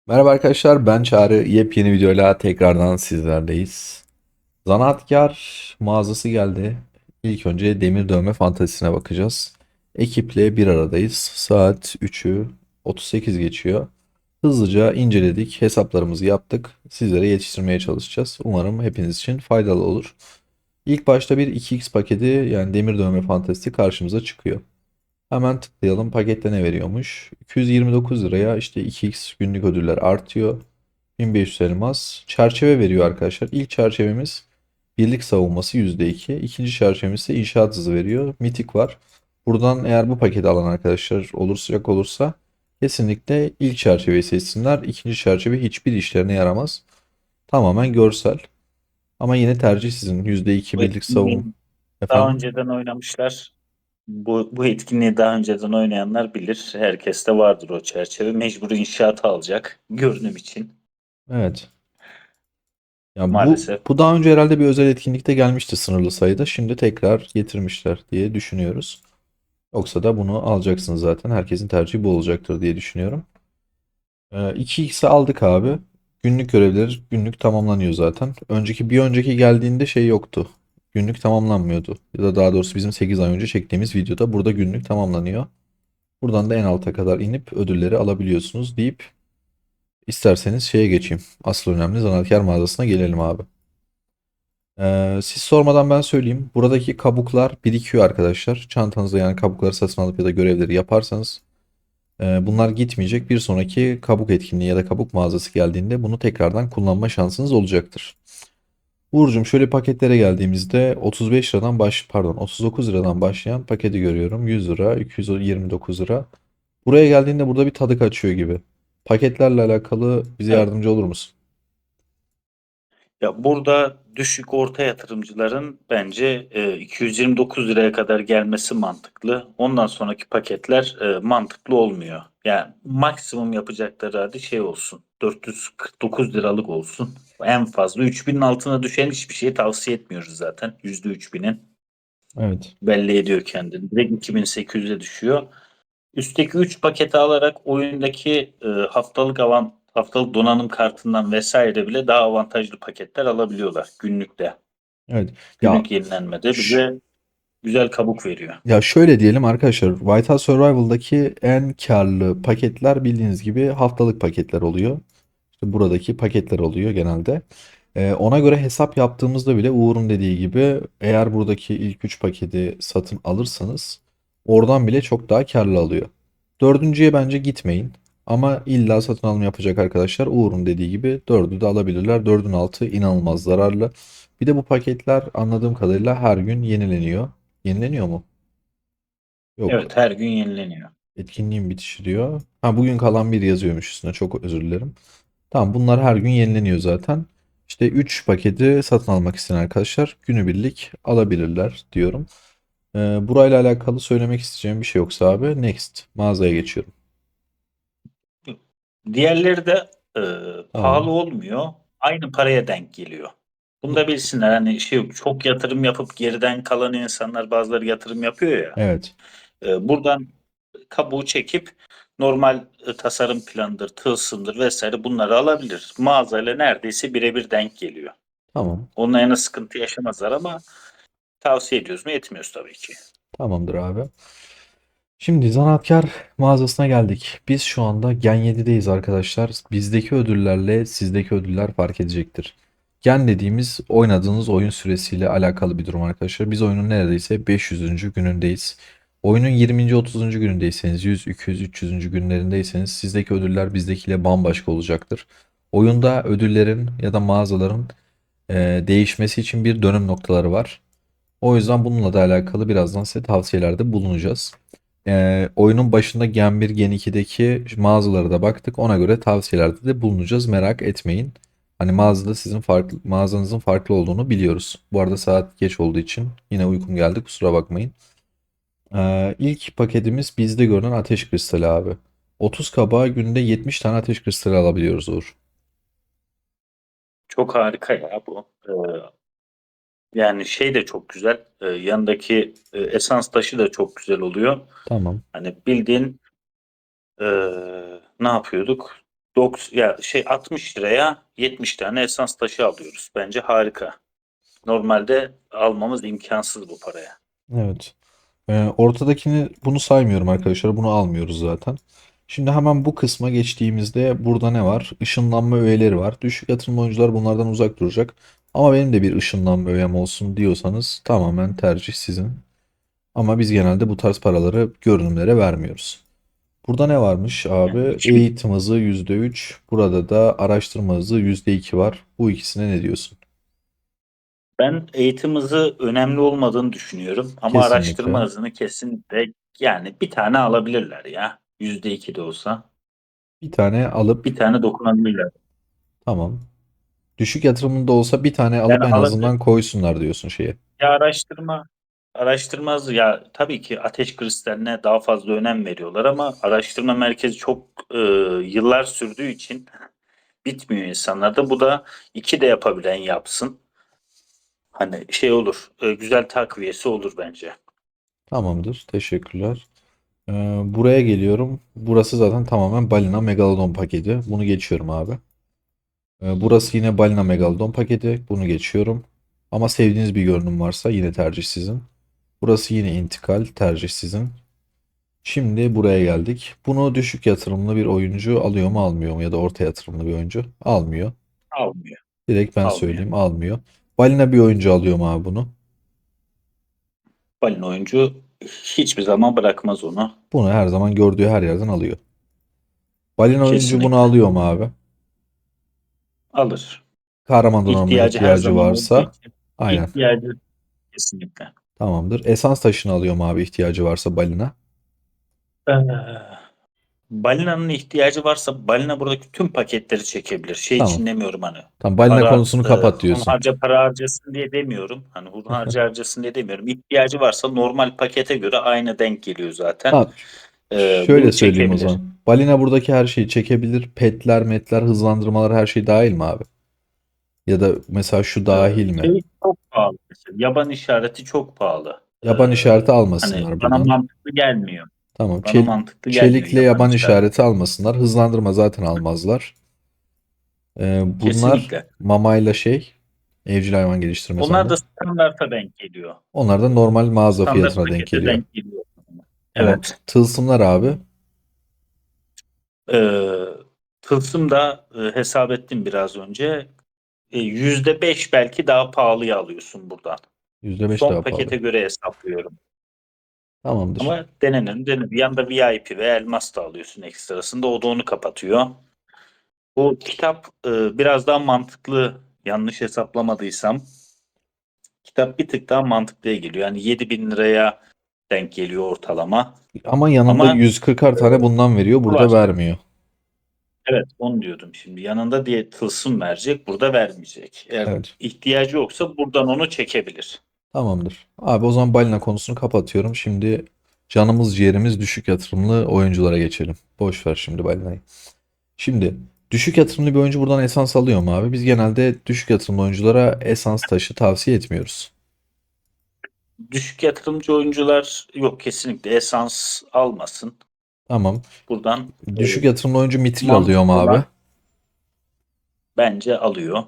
Merhaba arkadaşlar, ben Çağrı. Yepyeni videoyla tekrardan sizlerleyiz. Zanaatkar mağazası geldi. İlk önce demir dövme fantezisine bakacağız. Ekiple bir aradayız. Saat 3'ü 38 geçiyor. Hızlıca inceledik, hesaplarımızı yaptık. Sizlere yetiştirmeye çalışacağız. Umarım hepiniz için faydalı olur. İlk başta bir 2x paketi yani demir dövme fantezisi karşımıza çıkıyor. Hemen tıklayalım. Pakette ne veriyormuş? 229 liraya işte 2x günlük ödüller artıyor. 1500 elmas. Çerçeve veriyor arkadaşlar. İlk çerçevemiz birlik savunması %2. İkinci çerçevemiz ise inşaat hızı veriyor. Mitik var. Buradan eğer bu paketi alan arkadaşlar olursa kesinlikle ilk çerçeveyi seçsinler. İkinci çerçeve hiçbir işlerine yaramaz. Tamamen görsel. Ama yine tercih sizin. %2 Bu birlik savunma. etkinliği daha Efendim? önceden oynamışlar. Bu etkinliği daha önceden oynayanlar bilir. Herkeste vardır o çerçeve. Mecbur inşaat alacak görünüm için Evet. Yani bu maalesef. bu daha önce herhalde bir özel etkinlikte gelmişti sınırlı sayıda. Şimdi tekrar getirmişler diye düşünüyoruz. Yoksa da bunu alacaksınız zaten. Herkesin tercihi bu olacaktır diye düşünüyorum. 2x'i aldık abi. Günlük görevler günlük tamamlanıyor zaten. Bir önceki geldiğinde şey yoktu. Günlük tamamlanmıyordu. Ya da daha doğrusu bizim 8 ay önce çektiğimiz videoda burada günlük tamamlanıyor. Buradan da en alta kadar inip ödülleri alabiliyorsunuz deyip isterseniz şeye geçeyim. Asıl önemli zanaatkar mağazasına gelelim abi. Siz sormadan ben söyleyeyim. Buradaki kabuklar birikiyor arkadaşlar. Çantanızda yani kabukları satın alıp ya da görevleri yaparsanız bunlar gitmeyecek. Bir sonraki kabuk etkinliği ya da kabuk mağazası geldiğinde bunu tekrardan kullanma şansınız olacaktır. Uğur'cum şöyle paketlere geldiğimizde 35 liradan pardon 39 liradan başlayan paketi görüyorum. 100 lira, 229 lira. Buraya geldiğinde burada bir tadı kaçıyor gibi. Paketlerle alakalı bize Evet. yardımcı olur musun? Ya burada düşük orta yatırımcıların bence 229 liraya kadar gelmesi mantıklı. Ondan sonraki paketler mantıklı olmuyor. Yani maksimum yapacakları hadi şey olsun. 449 liralık olsun. En fazla 3000'in altına düşen hiçbir şeyi tavsiye etmiyoruz zaten. %3000'in Evet. belli ediyor kendini. Direkt 2800'e düşüyor. Üstteki 3 paketi alarak oyundaki haftalık donanım kartından vesaire bile daha avantajlı paketler alabiliyorlar günlükte. Evet. Ya Günlük yenilenmede ş- bize güzel kabuk veriyor. Ya şöyle diyelim arkadaşlar, Whitehouse Survival'daki en karlı paketler bildiğiniz gibi haftalık paketler oluyor. İşte buradaki paketler oluyor genelde. Ona göre hesap yaptığımızda bile Uğur'un dediği gibi eğer buradaki ilk 3 paketi satın alırsanız oradan bile çok daha karlı alıyor. Dördüncüye bence gitmeyin. Ama illa satın alım yapacak arkadaşlar Uğur'un dediği gibi dördü de alabilirler. Dördün altı inanılmaz zararlı. Bir de bu paketler anladığım kadarıyla her gün yenileniyor. Yenileniyor mu? Yok. Evet, her gün yenileniyor. Etkinliğin bitişi diyor. Ha, bugün kalan bir yazıyormuş üstüne. Çok özür dilerim. Tamam, bunlar her gün yenileniyor zaten. İşte 3 paketi satın almak isteyen arkadaşlar günübirlik alabilirler diyorum. Burayla alakalı söylemek isteyeceğim bir şey yoksa abi next mağazaya geçiyorum. Diğerleri de pahalı Tamam. olmuyor. Aynı paraya denk geliyor. Bunu da bilsinler. Hani şey çok yatırım yapıp geriden kalan insanlar bazıları yatırım yapıyor ya. Evet. Buradan kabuğu çekip normal tasarım planıdır, tılsımdır vesaire bunları alabilir. Mağazayla neredeyse birebir denk geliyor. Tamam. Onunla yana sıkıntı yaşamazlar ama tavsiye ediyoruz mu? Etmiyoruz tabii ki. Tamamdır abi. Şimdi zanaatkar mağazasına geldik. Biz şu anda Gen 7'deyiz arkadaşlar. Bizdeki ödüllerle sizdeki ödüller fark edecektir. Gen dediğimiz oynadığınız oyun süresiyle alakalı bir durum arkadaşlar. Biz oyunun neredeyse 500. günündeyiz. Oyunun 20. 30. günündeyseniz, 100, 200, 300. günlerindeyseniz sizdeki ödüller bizdekiyle bambaşka olacaktır. Oyunda ödüllerin ya da mağazaların değişmesi için bir dönüm noktaları var. O yüzden bununla da alakalı birazdan size tavsiyelerde bulunacağız. Oyunun başında Gen 1, Gen 2'deki mağazalara da baktık. Ona göre tavsiyelerde de bulunacağız. Merak etmeyin. Hani mağazanızın farklı olduğunu biliyoruz. Bu arada saat geç olduğu için yine uykum geldi. Kusura bakmayın. İlk paketimiz bizde görünen ateş kristali abi. 30 kabağa günde 70 tane ateş kristali alabiliyoruz Uğur. Çok harika ya bu. Yani şey de çok güzel. Yanındaki esans taşı da çok güzel oluyor. Tamam. Hani bildiğin ne yapıyorduk? Ya 60 liraya 70 tane esans taşı alıyoruz. Bence harika. Normalde almamız imkansız bu paraya. Evet. Ortadakini bunu saymıyorum arkadaşlar. Bunu almıyoruz zaten. Şimdi hemen bu kısma geçtiğimizde burada ne var? Işınlanma öğeleri var. Düşük yatırım oyuncular bunlardan uzak duracak. Ama benim de bir ışınlanma öğem olsun diyorsanız tamamen tercih sizin. Ama biz genelde bu tarz paraları görünümlere vermiyoruz. Burada ne varmış Yani abi? Eğitim hızı %3. Burada da araştırma hızı %2 var. Bu ikisine ne diyorsun? ben eğitim hızı önemli olmadığını düşünüyorum. Ama araştırma Kesinlikle. hızını kesinlikle yani bir tane alabilirler ya. %2 de olsa. Bir tane alıp Bir tane dokunabilirler. tamam. Düşük yatırımında olsa bir tane alıp Yani en alabilir. azından koysunlar diyorsun şeye. Ya araştırma hızı ya tabii ki ateş kristaline daha fazla önem veriyorlar ama araştırma merkezi çok yıllar sürdüğü için bitmiyor insanlarda. Bu da iki de yapabilen yapsın. Hani olur, güzel takviyesi olur bence. Tamamdır. Teşekkürler. Buraya geliyorum. Burası zaten tamamen Balina Megalodon paketi. Bunu geçiyorum abi. Burası yine Balina Megalodon paketi. Bunu geçiyorum. Ama sevdiğiniz bir görünüm varsa yine tercih sizin. Burası yine intikal. Tercih sizin. Şimdi buraya geldik. Bunu düşük yatırımlı bir oyuncu alıyor mu almıyor mu? Ya da orta yatırımlı bir oyuncu almıyor. Almıyor. Direkt ben Almıyor. söyleyeyim almıyor. Balina bir oyuncu alıyor mu abi bunu? Balin oyuncu hiçbir zaman bırakmaz onu. Bunu her zaman gördüğü her yerden alıyor. Balina oyuncu bunu Kesinlikle. alıyor mu abi? Alır. Kahraman donanımına İhtiyacı her ihtiyacı zaman olduğu varsa için aynen ihtiyacı kesinlikle. tamamdır. Esans taşını alıyor mu abi ihtiyacı varsa balina? Ee, Balinanın ihtiyacı varsa balina buradaki tüm paketleri çekebilir. Şey Tamam. için demiyorum hani Tamam balina para konusunu kapat diyorsun. hunharca para harcasın diye demiyorum. Hani hunharca harcasın diye demiyorum. İhtiyacı varsa normal pakete göre aynı denk geliyor zaten. Tamam. Şöyle Bunu söyleyeyim o çekebilir. zaman. Balina buradaki her şeyi çekebilir. Petler, metler, hızlandırmalar her şey dahil mi abi? Ya da mesela şu Ee, dahil mi? Çok pahalı. Mesela. Yaban işareti çok pahalı. Yaban işareti Hani almasınlar bana buradan. mantıklı gelmiyor. Tamam. Bana mantıklı gelmiyor Çelikle yaban yaban işareti. işareti almasınlar. Hızlandırma zaten almazlar. Bunlar Kesinlikle. mamayla evcil hayvan geliştirme Onlar da sandım. standarta denk geliyor. Onlar da normal mağaza Standart fiyatına denk pakete geliyor. denk geliyor. Tamam. Evet. Tılsımlar abi. Ee, Tılsım da hesap ettim biraz önce. %5 belki daha pahalıya alıyorsun buradan. %5 Son daha pahalı. pakete göre hesaplıyorum. Tamamdır. Ama denenir. Bir yanda VIP ve elmas da alıyorsun ekstrasında. O da onu kapatıyor. Bu kitap biraz daha mantıklı. Yanlış hesaplamadıysam. Kitap bir tık daha mantıklıya geliyor. Yani 7.000 liraya denk geliyor ortalama. Ama yanında Ama 140'ar tane bundan veriyor. şu Burada var. vermiyor. Evet, onu diyordum şimdi. Yanında diye tılsım verecek, burada vermeyecek. Eğer Evet. ihtiyacı yoksa buradan onu çekebilir. Tamamdır. Abi o zaman balina konusunu kapatıyorum. Şimdi canımız ciğerimiz düşük yatırımlı oyunculara geçelim. Boş ver şimdi balinayı. Şimdi düşük yatırımlı bir oyuncu buradan esans alıyor mu abi? Biz genelde düşük yatırımlı oyunculara esans taşı tavsiye etmiyoruz. Düşük yatırımcı oyuncular yok kesinlikle esans almasın. Tamam. Buradan Düşük yatırımlı oyuncu mitril alıyor mu mantıklı abi? olan bence alıyor.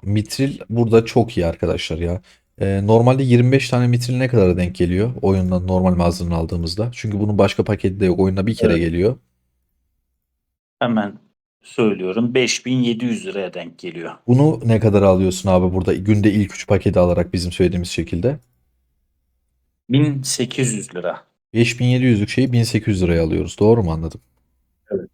Mitril burada çok iyi arkadaşlar ya. Normalde 25 tane mitril ne kadara denk geliyor? Oyundan normal mağazadan aldığımızda. Çünkü bunun başka paketi de yok. Oyunda bir kere Evet, geliyor. hemen söylüyorum 5.700 liraya denk geliyor. Bunu ne kadar alıyorsun abi burada günde ilk 3 paketi alarak bizim söylediğimiz şekilde? 1.800 lira. 5700'lük şeyi 1800 liraya alıyoruz. Doğru mu anladım? Evet.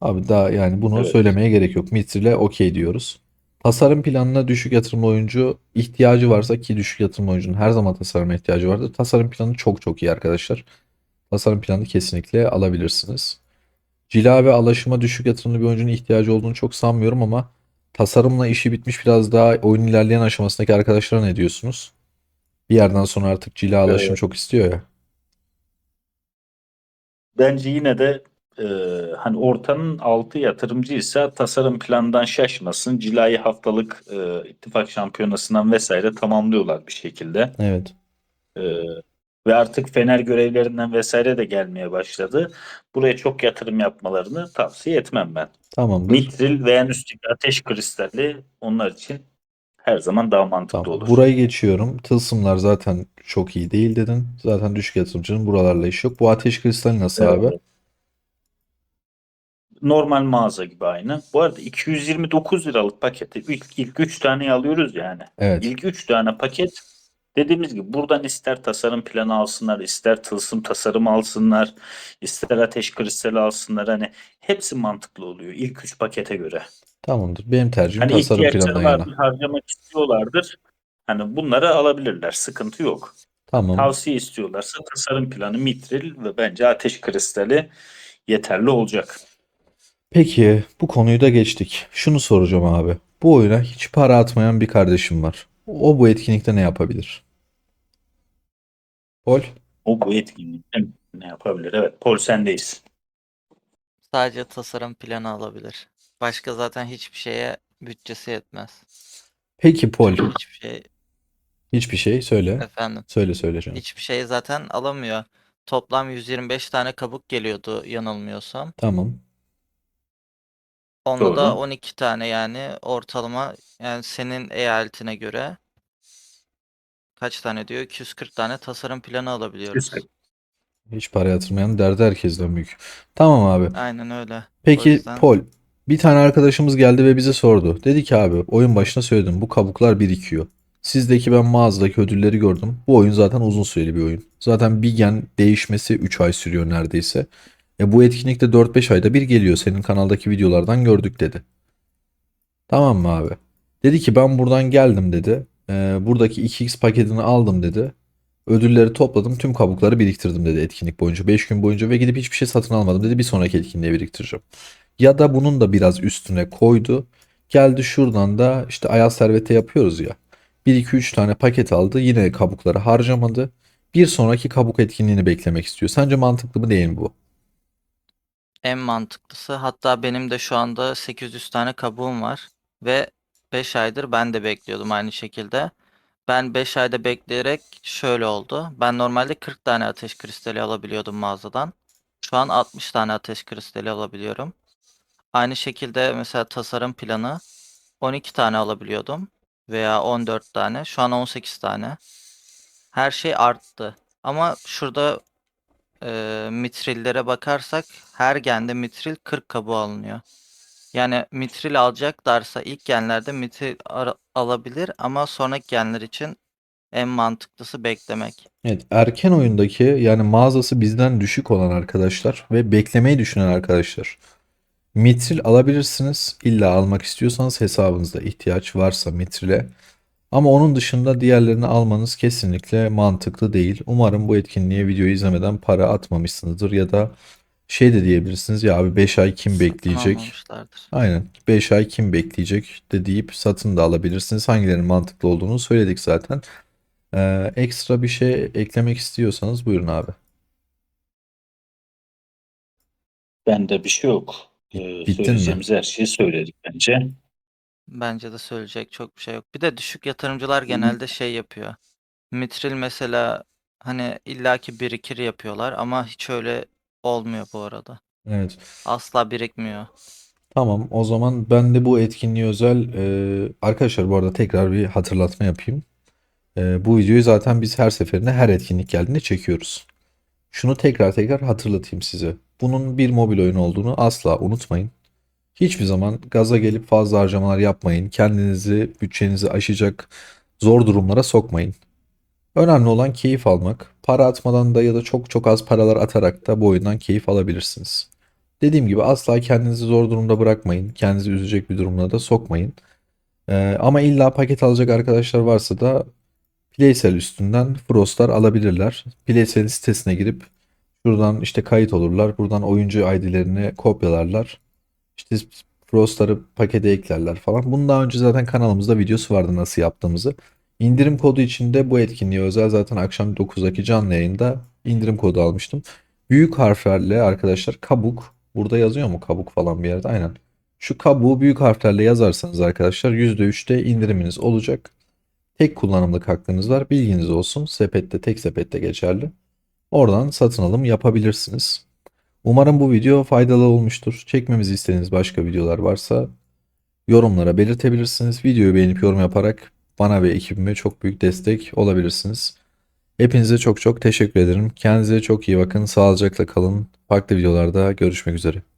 Abi daha yani bunu Evet. söylemeye gerek yok. Mitril'e okey diyoruz. Tasarım planına düşük yatırımlı oyuncu ihtiyacı varsa ki düşük yatırımlı oyuncunun her zaman tasarıma ihtiyacı vardır. Tasarım planı çok çok iyi arkadaşlar. Tasarım planı kesinlikle alabilirsiniz. Cila ve alaşıma düşük yatırımlı bir oyuncunun ihtiyacı olduğunu çok sanmıyorum ama tasarımla işi bitmiş biraz daha oyun ilerleyen aşamasındaki arkadaşlara ne diyorsunuz? Bir yerden sonra artık cila alaşım Ee, çok istiyor ya. Bence yine de e, hani ortanın altı yatırımcıysa tasarım planından şaşmasın. Cilayı haftalık ittifak şampiyonasından vesaire tamamlıyorlar bir şekilde. Evet. Ve artık fener görevlerinden vesaire de gelmeye başladı. Buraya çok yatırım yapmalarını tavsiye etmem ben. Tamamdır. Mitril veya üstteki ateş kristali onlar için her zaman daha mantıklı Tamam. olur. Burayı geçiyorum. Tılsımlar zaten çok iyi değil dedin. Zaten düşük yatırımcının buralarla işi yok. Bu ateş kristali nasıl abi? Evet. Normal mağaza gibi aynı. Bu arada 229 liralık paketi ilk 3 taneyi alıyoruz yani. Evet. İlk 3 tane paket dediğimiz gibi buradan ister tasarım planı alsınlar, ister tılsım tasarım alsınlar, ister ateş kristali alsınlar. Hani hepsi mantıklı oluyor ilk 3 pakete göre. Tamamdır. Benim tercihim Hani tasarım planından ihtiyaçları yana. vardır, harcamak istiyorlardır. Hani bunları alabilirler. Sıkıntı yok. Tamam. Tavsiye istiyorlarsa tasarım planı, mitril ve bence ateş kristali yeterli olacak. Peki bu konuyu da geçtik. Şunu soracağım abi. Bu oyuna hiç para atmayan bir kardeşim var. O bu etkinlikte ne yapabilir? Pol? O bu etkinlikte ne yapabilir? Evet, Pol sendeyiz. Sadece tasarım planı alabilir. Başka zaten hiçbir şeye bütçesi yetmez. Peki Pol. Hiçbir şey Hiçbir şey söyle. efendim. Söyle canım. Hiçbir şey zaten alamıyor. Toplam 125 tane kabuk geliyordu yanılmıyorsam. Tamam. Onunla da Doğru. 12 tane yani ortalama yani senin eyaletine göre kaç tane diyor? 240 tane tasarım planı alabiliyoruz. 240. Hiç para yatırmayan derdi herkesten büyük. Tamam abi. Aynen öyle. O Peki yüzden Pol, bir tane arkadaşımız geldi ve bize sordu. Dedi ki abi oyun başına söyledim bu kabuklar birikiyor. Sizdeki ben mağazadaki ödülleri gördüm. Bu oyun zaten uzun süreli bir oyun. Zaten bir gen değişmesi 3 ay sürüyor neredeyse. Bu etkinlik de 4-5 ayda bir geliyor. Senin kanaldaki videolardan gördük dedi. Tamam mı abi? Dedi ki ben buradan geldim dedi. Buradaki 2x paketini aldım dedi. Ödülleri topladım, tüm kabukları biriktirdim dedi etkinlik boyunca. 5 gün boyunca ve gidip hiçbir şey satın almadım dedi. Bir sonraki etkinliğe biriktireceğim. Ya da bunun da biraz üstüne koydu. Geldi şuradan da işte Ayaz Servet'e yapıyoruz ya. Bir iki üç tane paket aldı. Yine kabukları harcamadı. Bir sonraki kabuk etkinliğini beklemek istiyor. Sence mantıklı mı değil mi bu? en mantıklısı. Hatta benim de şu anda 800 tane kabuğum var ve 5 aydır ben de bekliyordum aynı şekilde. Ben 5 ayda bekleyerek şöyle oldu. Ben normalde 40 tane ateş kristali alabiliyordum mağazadan. Şu an 60 tane ateş kristali alabiliyorum. Aynı şekilde mesela tasarım planı 12 tane alabiliyordum veya 14 tane. Şu an 18 tane. Her şey arttı. Ama şurada mitrillere bakarsak her gende mitril 40 kabuğu alınıyor. Yani mitril alacaklarsa ilk genlerde mitril alabilir ama sonraki genler için en mantıklısı beklemek. Evet, erken oyundaki yani mağazası bizden düşük olan arkadaşlar ve beklemeyi düşünen arkadaşlar. Mitril alabilirsiniz. İlla almak istiyorsanız hesabınızda ihtiyaç varsa mitrile. Ama onun dışında diğerlerini almanız kesinlikle mantıklı değil. Umarım bu etkinliğe videoyu izlemeden para atmamışsınızdır ya da şey de diyebilirsiniz ya abi 5 ay kim Satın bekleyecek? almamışlardır. Aynen 5 ay kim bekleyecek de deyip satın da alabilirsiniz. Hangilerinin mantıklı olduğunu söyledik zaten. Ekstra bir şey eklemek istiyorsanız buyurun abi. Bende bir şey yok. Bittin mi? Söyleyeceğimiz her şeyi söyledik bence. Bence de söyleyecek çok bir şey yok. Bir de düşük yatırımcılar genelde şey yapıyor. Mitril mesela hani illaki birikir yapıyorlar ama hiç öyle olmuyor bu arada. Evet. Asla birikmiyor. Tamam, o zaman ben de bu etkinliğe özel arkadaşlar bu arada tekrar bir hatırlatma yapayım. Bu videoyu zaten biz her seferinde her etkinlik geldiğinde çekiyoruz. Şunu tekrar hatırlatayım size. Bunun bir mobil oyun olduğunu asla unutmayın. Hiçbir zaman gaza gelip fazla harcamalar yapmayın. Kendinizi, bütçenizi aşacak zor durumlara sokmayın. Önemli olan keyif almak. Para atmadan da ya da çok çok az paralar atarak da bu oyundan keyif alabilirsiniz. Dediğim gibi asla kendinizi zor durumda bırakmayın. Kendinizi üzecek bir durumuna da sokmayın. Ama illa paket alacak arkadaşlar varsa da Playsell üstünden Frostlar alabilirler. Playsell'in sitesine girip şuradan işte kayıt olurlar. Buradan oyuncu ID'lerini kopyalarlar. İşte Frostları pakete eklerler falan. Bunun daha önce zaten kanalımızda videosu vardı nasıl yaptığımızı. İndirim kodu için de bu etkinliğe özel zaten akşam 9'daki canlı yayında indirim kodu almıştım. Büyük harflerle arkadaşlar kabuk. Burada yazıyor mu kabuk falan bir yerde? Aynen. Şu kabuğu büyük harflerle yazarsanız arkadaşlar %3'te indiriminiz olacak. tek kullanımlık hakkınız var. Bilginiz olsun. Sepette, tek sepette geçerli. Oradan satın alım yapabilirsiniz. Umarım bu video faydalı olmuştur. Çekmemizi istediğiniz başka videolar varsa yorumlara belirtebilirsiniz. Videoyu beğenip yorum yaparak bana ve ekibime çok büyük destek olabilirsiniz. Hepinize çok çok teşekkür ederim. Kendinize çok iyi bakın. Sağlıcakla kalın. Farklı videolarda görüşmek üzere.